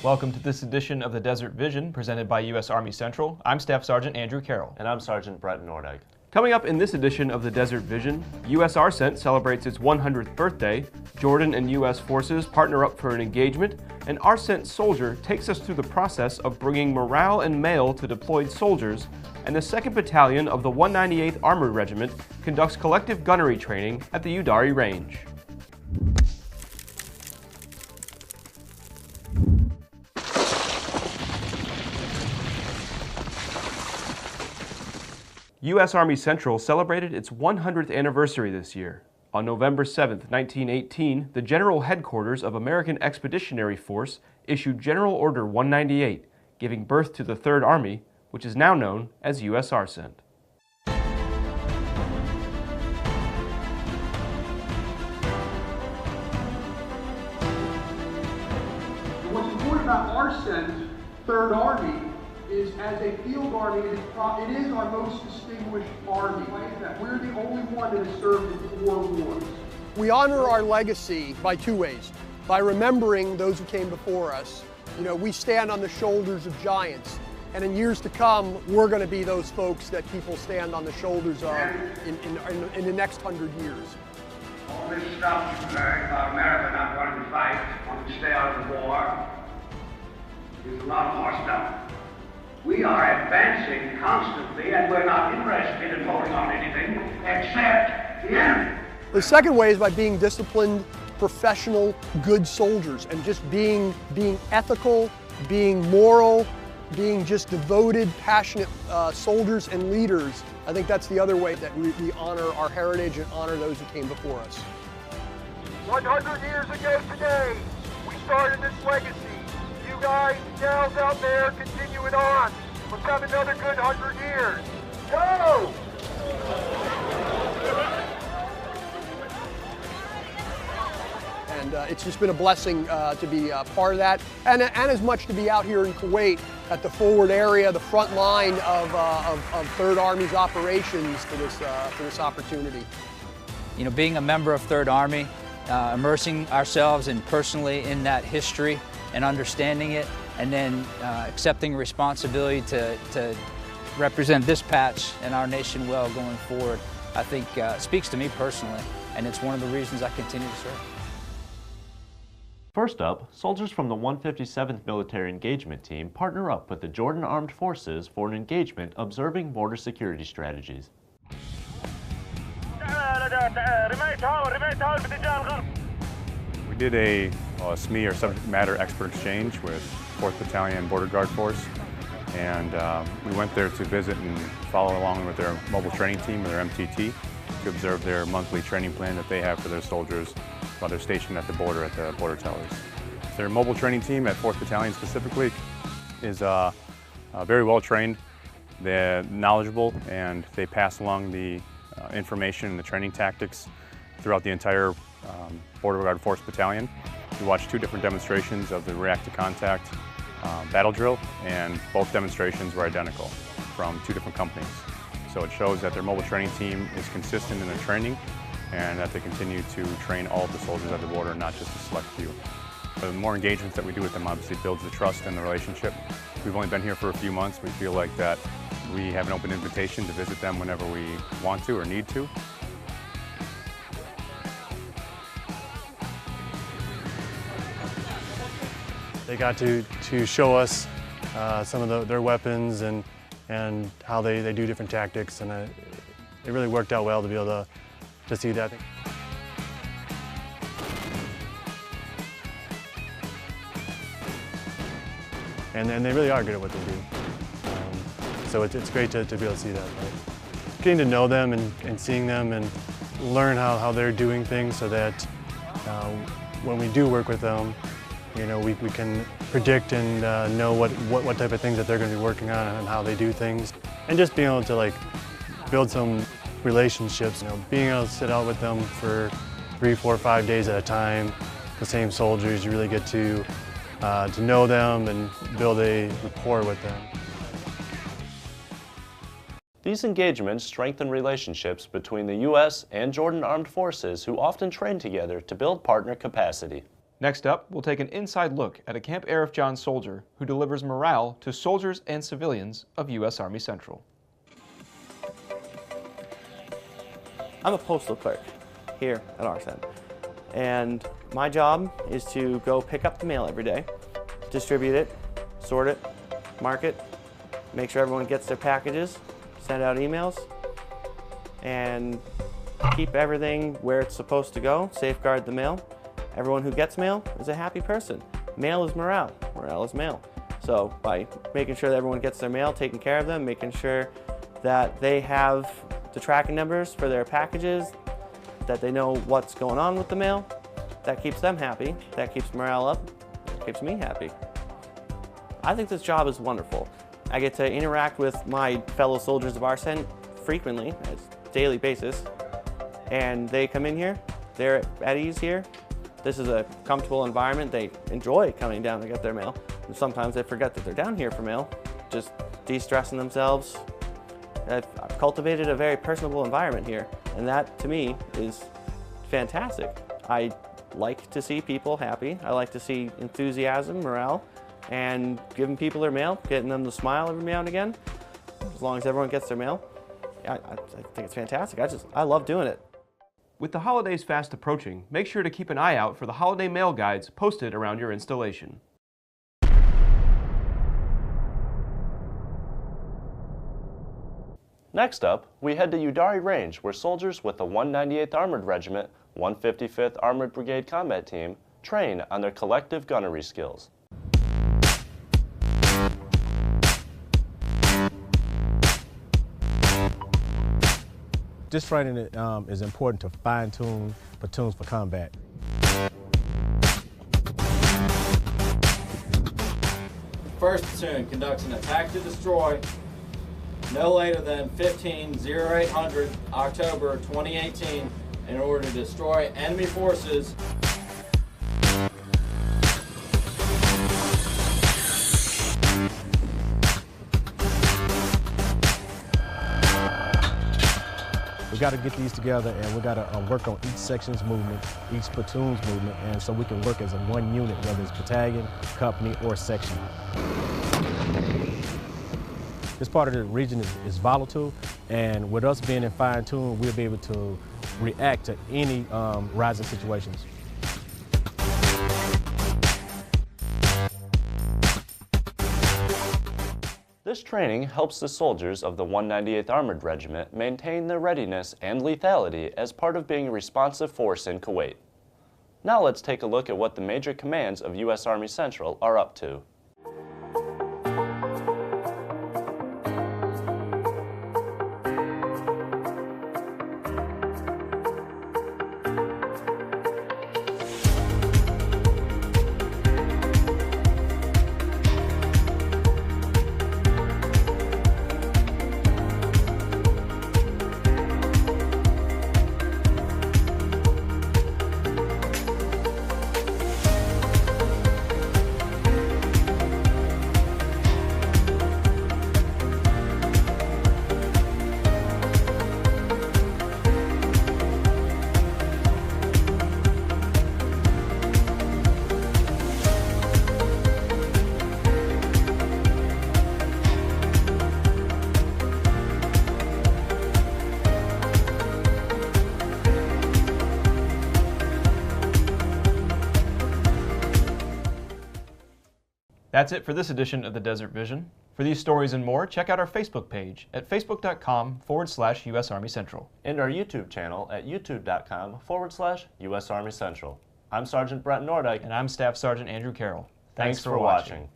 Welcome to this edition of the Desert Vision presented by U.S. Army Central. I'm Staff Sergeant Andrew Carroll. And I'm Sergeant Brett Nordegg. Coming up in this edition of the Desert Vision, USARCENT celebrates its 100th birthday, Jordan and U.S. forces partner up for an engagement, an ARCENT soldier takes us through the process of bringing morale and mail to deployed soldiers, and the 2nd Battalion of the 198th Armored Regiment conducts collective gunnery training at the Udairi Range. U.S. Army Central celebrated its 100th anniversary this year. On November 7, 1918, the General Headquarters of American Expeditionary Force issued General Order 198, giving birth to the 3rd Army, which is now known as USARCENT. What's important about ARCENT, 3rd Army, is as a field army, it is our most distinguished army. Why is that? We're the only one that has served in 4 wars. We honor our legacy by 2 ways. By remembering those who came before us. You know, we stand on the shoulders of giants. And in years to come, we're going to be those folks that people stand on the shoulders of in the next 100 years. All this stuff you learn about America not wanting to fight, wanting to stay out of the war, is a lot more stuff. We are advancing constantly, and we're not interested in holding on to anything except the enemy. The second way is by being disciplined, professional, good soldiers, and just being ethical, being moral, being just devoted, passionate soldiers and leaders. I think that's the other way that we honor our heritage and honor those who came before us. 100 years ago today, we started this legacy. You guys, gals out there, continue it on. Let's have another good 100 years. Go! And it's just been a blessing to be part of that, and as much to be out here in Kuwait at the forward area, the front line of 3rd Army's operations for this opportunity. You know, being a member of 3rd Army, immersing ourselves personally in that history and understanding it, and then accepting responsibility to represent this patch and our nation well going forward, I think speaks to me personally, and it's one of the reasons I continue to serve. First up, soldiers from the 157th Military Engagement Team partner up with the Jordan Armed Forces for an engagement observing border security strategies. We did a SME, or subject matter expert exchange, with 4th Battalion Border Guard Force, and we went there to visit and follow along with their mobile training team, or their MTT, to observe their monthly training plan that they have for their soldiers while they're stationed at the border, at the border tellers. Their mobile training team at 4th Battalion specifically is very well trained, they're knowledgeable, and they pass along the information and the training tactics throughout the entire Border Guard Force Battalion. We watched 2 different demonstrations of the React to Contact battle drill, and both demonstrations were identical from 2 different companies. So it shows that their mobile training team is consistent in their training, and that they continue to train all of the soldiers at the border, not just a select few. The more engagements that we do with them obviously builds the trust and the relationship. We've only been here for a few months. We feel like that we have an open invitation to visit them whenever we want to or need to. They got to show us some of their weapons and how they do different tactics, and it really worked out well to be able to see that. And they really are good at what they do. So it's great to be able to see that. Getting to know them and seeing them and learn how they're doing things, so that when we do work with them, you know, we can predict and know what type of things that they're going to be working on and how they do things. And just being able to build some relationships, you know, being able to sit out with them for 3, 4, 5 days at a time, the same soldiers, you really get to know them and build a rapport with them. These engagements strengthen relationships between the U.S. and Jordan Armed Forces, who often train together to build partner capacity. Next up, we'll take an inside look at a Camp Arif John soldier who delivers morale to soldiers and civilians of U.S. Army Central. I'm a postal clerk here at USARCENT, and my job is to go pick up the mail every day, distribute it, sort it, mark it, make sure everyone gets their packages, send out emails, and keep everything where it's supposed to go, safeguard the mail. Everyone who gets mail is a happy person. Mail is morale. Morale is mail. So by making sure that everyone gets their mail, taking care of them, making sure that they have the tracking numbers for their packages, that they know what's going on with the mail, that keeps them happy, that keeps morale up, keeps me happy. I think this job is wonderful. I get to interact with my fellow soldiers of USARCENT frequently, on a daily basis, and they come in here, they're at ease here. This is a comfortable environment. They enjoy coming down to get their mail. And sometimes they forget that they're down here for mail, just de-stressing themselves. I've cultivated a very personable environment here, and that to me is fantastic. I like to see people happy. I like to see enthusiasm, morale, and giving people their mail, getting them to smile every now and again. As long as everyone gets their mail, I think it's fantastic. I love doing it. With the holidays fast approaching, make sure to keep an eye out for the holiday mail guides posted around your installation. Next up, we head to Udairi Range, where soldiers with the 198th Armored Regiment, 155th Armored Brigade Combat Team train on their collective gunnery skills. This training is important to fine-tune platoons for combat. First platoon conducts an attack to destroy no later than 15/0800 October 2018 in order to destroy enemy forces . We got to get these together, and we got to work on each section's movement, each platoon's movement, and so we can work as a one unit, whether it's battalion, company, or section. This part of the region is volatile, and with us being in fine tune, we'll be able to react to any rising situations. This training helps the soldiers of the 198th Armored Regiment maintain their readiness and lethality as part of being a responsive force in Kuwait. Now let's take a look at what the major commands of U.S. Army Central are up to. That's it for this edition of the Desert Vision. For these stories and more, check out our Facebook page at facebook.com/US Army Central. And our YouTube channel at youtube.com/US Army Central. I'm Sergeant Brett Nordyke. And I'm Staff Sergeant Andrew Carroll. Thanks for watching.